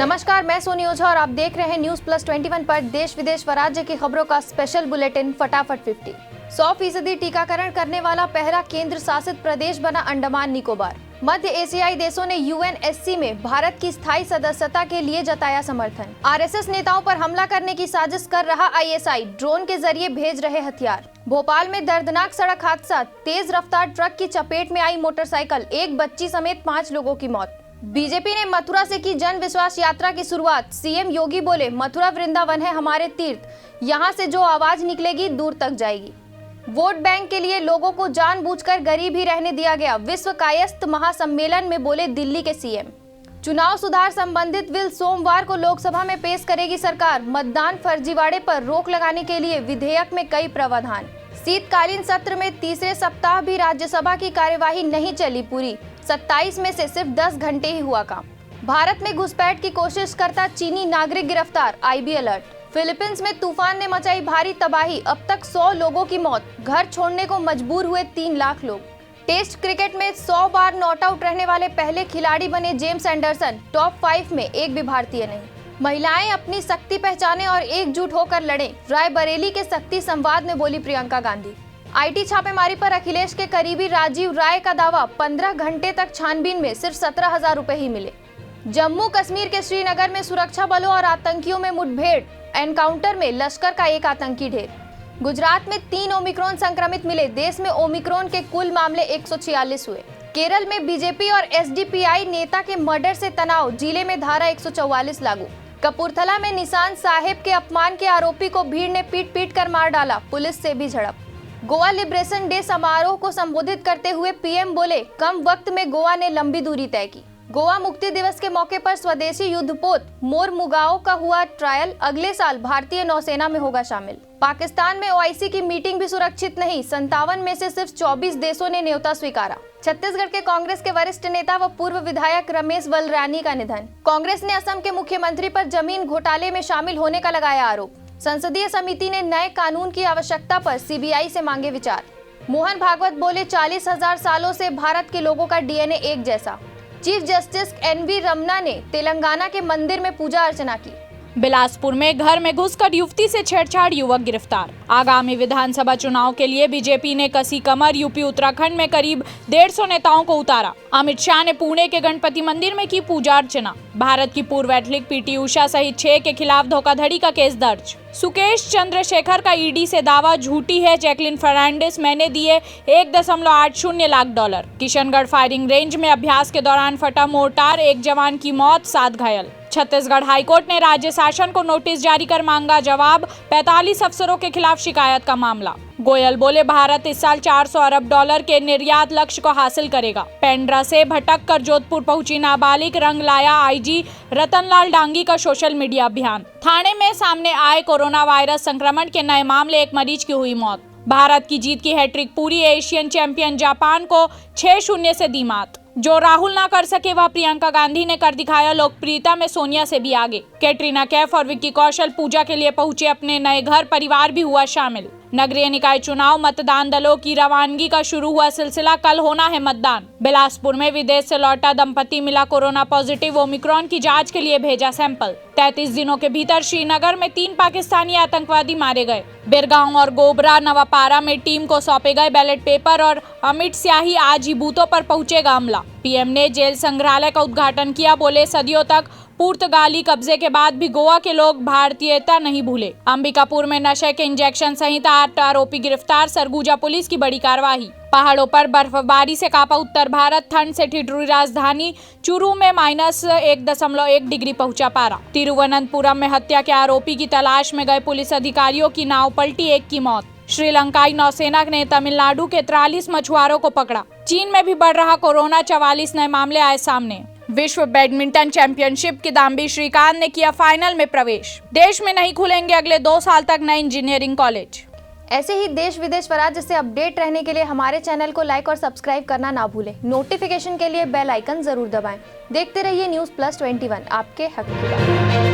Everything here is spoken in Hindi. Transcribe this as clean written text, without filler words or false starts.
नमस्कार, मैं सोनी ओझा और आप देख रहे हैं न्यूज प्लस 21 पर देश विदेश व राज्य की खबरों का स्पेशल बुलेटिन फटाफट 50। 100% टीकाकरण करने वाला पहला केंद्र शासित प्रदेश बना अंडमान निकोबार। मध्य एशियाई देशों ने यूएनएससी में भारत की स्थायी सदस्यता के लिए जताया समर्थन। आरएसएस नेताओं पर हमला करने की साजिश कर रहा आईएसआई ड्रोन के जरिए भेज रहे हथियार। भोपाल में दर्दनाक सड़क हादसा, तेज रफ्तार ट्रक की चपेट में आई मोटरसाइकिल, एक बच्ची समेत 5 लोगों की मौत। बीजेपी ने मथुरा से की जन विश्वास यात्रा की शुरुआत। सीएम योगी बोले, मथुरा वृंदावन है हमारे तीर्थ, यहाँ से जो आवाज निकलेगी दूर तक जाएगी। वोट बैंक के लिए लोगों को जानबूझकर गरीब ही रहने दिया गया, विश्व कायस्थ महासम्मेलन में बोले दिल्ली के सीएम। चुनाव सुधार संबंधित बिल सोमवार को लोकसभा में पेश करेगी सरकार। मतदान फर्जीवाड़े पर रोक लगाने के लिए विधेयक में कई प्रावधान। शीतकालीन सत्र में तीसरे सप्ताह भी राज्यसभा की कार्यवाही नहीं चली पूरी। 27 में से सिर्फ 10 घंटे ही हुआ काम। भारत में घुसपैठ की कोशिश करता चीनी नागरिक गिरफ्तार, आईबी अलर्ट। फिलीपींस में तूफान ने मचाई भारी तबाही, अब तक 100 लोगों की मौत, घर छोड़ने को मजबूर हुए 3 लाख लोग। टेस्ट क्रिकेट में 100 बार नॉट आउट रहने वाले पहले खिलाड़ी बने जेम्स एंडरसन, टॉप 5 में एक भी भारतीय नहीं। महिलाएं अपनी शक्ति पहचाने और एकजुट होकर लड़ें, रायबरेली के शक्ति संवाद में बोली प्रियंका गांधी। आईटी छापेमारी पर अखिलेश के करीबी राजीव राय का दावा, 15 घंटे तक छानबीन में सिर्फ 17,000 रुपए ही मिले। जम्मू कश्मीर के श्रीनगर में सुरक्षा बलों और आतंकियों में मुठभेड़, एनकाउंटर में लश्कर का एक आतंकी ढेर। गुजरात में 3 ओमिक्रॉन संक्रमित मिले, देश में ओमिक्रॉन के कुल मामले 146 हुए। केरल में बीजेपी और एसडीपीआई नेता के मर्डर से तनाव, जिले में धारा 144 लागू। कपूरथला में निशान साहेब के अपमान के आरोपी को भीड़ ने पीट पीट कर मार डाला, पुलिस से भी झड़प। गोवा लिबरेशन डे समारोह को संबोधित करते हुए पीएम बोले, कम वक्त में गोवा ने लंबी दूरी तय की। गोवा मुक्ति दिवस के मौके पर स्वदेशी युद्धपोत मोरमुगाओ का हुआ ट्रायल, अगले साल भारतीय नौसेना में होगा शामिल। पाकिस्तान में ओआईसी की मीटिंग भी सुरक्षित नहीं, 57 में से सिर्फ 24 देशों ने न्योता स्वीकारा। छत्तीसगढ़ के कांग्रेस के वरिष्ठ नेता व पूर्व विधायक रमेश वलरानी का निधन। कांग्रेस ने असम के मुख्यमंत्री पर जमीन घोटाले में शामिल होने का लगाया आरोप। संसदीय समिति ने नए कानून की आवश्यकता पर सीबीआई से मांगे विचार। मोहन भागवत बोले, 40,000 सालों से भारत के लोगों का डीएनए एक जैसा। चीफ जस्टिस एनवी रमना ने तेलंगाना के मंदिर में पूजा अर्चना की। बिलासपुर में घर में घुसकर युवती से छेड़छाड़, युवक गिरफ्तार। आगामी विधानसभा चुनाव के लिए बीजेपी ने कसी कमर, यूपी उत्तराखंड में करीब 150 नेताओं को उतारा। अमित शाह ने पुणे के गणपति मंदिर में की पूजा अर्चना। भारत की पूर्व एथलीट पीटी उषा सहित 6 के खिलाफ धोखाधड़ी का केस दर्ज। सुकेश चंद्रशेखर का ईडी से दावा, झूठी है जैकलिन फर्नांडिस, मैंने दिए $1.80 लाख। किशनगढ़ फायरिंग रेंज में अभ्यास के दौरान फटा मोर्टार, 1 जवान की मौत, 7 घायल। छत्तीसगढ़ हाईकोर्ट ने राज्य शासन को नोटिस जारी कर मांगा जवाब, 45 अफसरों के खिलाफ शिकायत का मामला। गोयल बोले, भारत इस साल $400 अरब के निर्यात लक्ष्य को हासिल करेगा। पेंड्रा से भटक कर जोधपुर पहुंची नाबालिग, रंग लाया आईजी रतनलाल डांगी का सोशल मीडिया अभियान। थाने में सामने आए कोरोना वायरस संक्रमण के नए मामले, 1 मरीज की हुई मौत। भारत की जीत की हैट्रिक पूरी, एशियन चैंपियन जापान को 6-0 से दी मात। जो राहुल ना कर सके वह प्रियंका गांधी ने कर दिखाया, लोकप्रियता में सोनिया से भी आगे। कैटरीना कैफ और विक्की कौशल पूजा के लिए पहुंचे अपने नए घर, परिवार भी हुआ शामिल। नगरीय निकाय चुनाव, मतदान दलों की रवानगी का शुरू हुआ सिलसिला, कल होना है मतदान। बिलासपुर में विदेश से लौटा दंपति मिला कोरोना पॉजिटिव, ओमिक्रॉन की जांच के लिए भेजा सैंपल। 33 दिनों के भीतर श्रीनगर में 3 पाकिस्तानी आतंकवादी मारे गए। बिरगांव और गोबरा नवापारा में टीम को सौंपे गए बैलेट पेपर और अमिट स्याही, आज ही बूथों पर पहुंचेगा अमला। पीएम ने जेल संग्रहालय का उद्घाटन किया, बोले सदियों तक पुर्तगाली कब्जे के बाद भी गोवा के लोग भारतीयता नहीं भूले। अंबिकापुर में नशे के इंजेक्शन सहित 8 आरोपी गिरफ्तार, सरगुजा पुलिस की बड़ी कार्रवाई। पहाड़ों पर बर्फबारी से कांपा उत्तर भारत, ठंड से ठिठुरी राजधानी। चूरू में -1.1 डिग्री पहुंचा पारा। तिरुवनंतपुरम में हत्या के आरोपी की तलाश में गए पुलिस अधिकारियों की नाव पलटी, 1 की मौत। श्रीलंकाई नौसेना ने तमिलनाडु के 43 मछुआरों को पकड़ा। चीन में भी बढ़ रहा कोरोना, 44 नए मामले आए सामने। विश्व बैडमिंटन चैंपियनशिप किदाम्बी श्रीकांत ने किया फाइनल में प्रवेश। देश में नहीं खुलेंगे अगले 2 साल तक नए इंजीनियरिंग कॉलेज। ऐसे ही देश विदेश व राज्य से अपडेट रहने के लिए हमारे चैनल को लाइक और सब्सक्राइब करना ना भूलें। नोटिफिकेशन के लिए बेल आइकन जरूर दबाएं। देखते रहिए न्यूज प्लस 21, आपके हक की बात।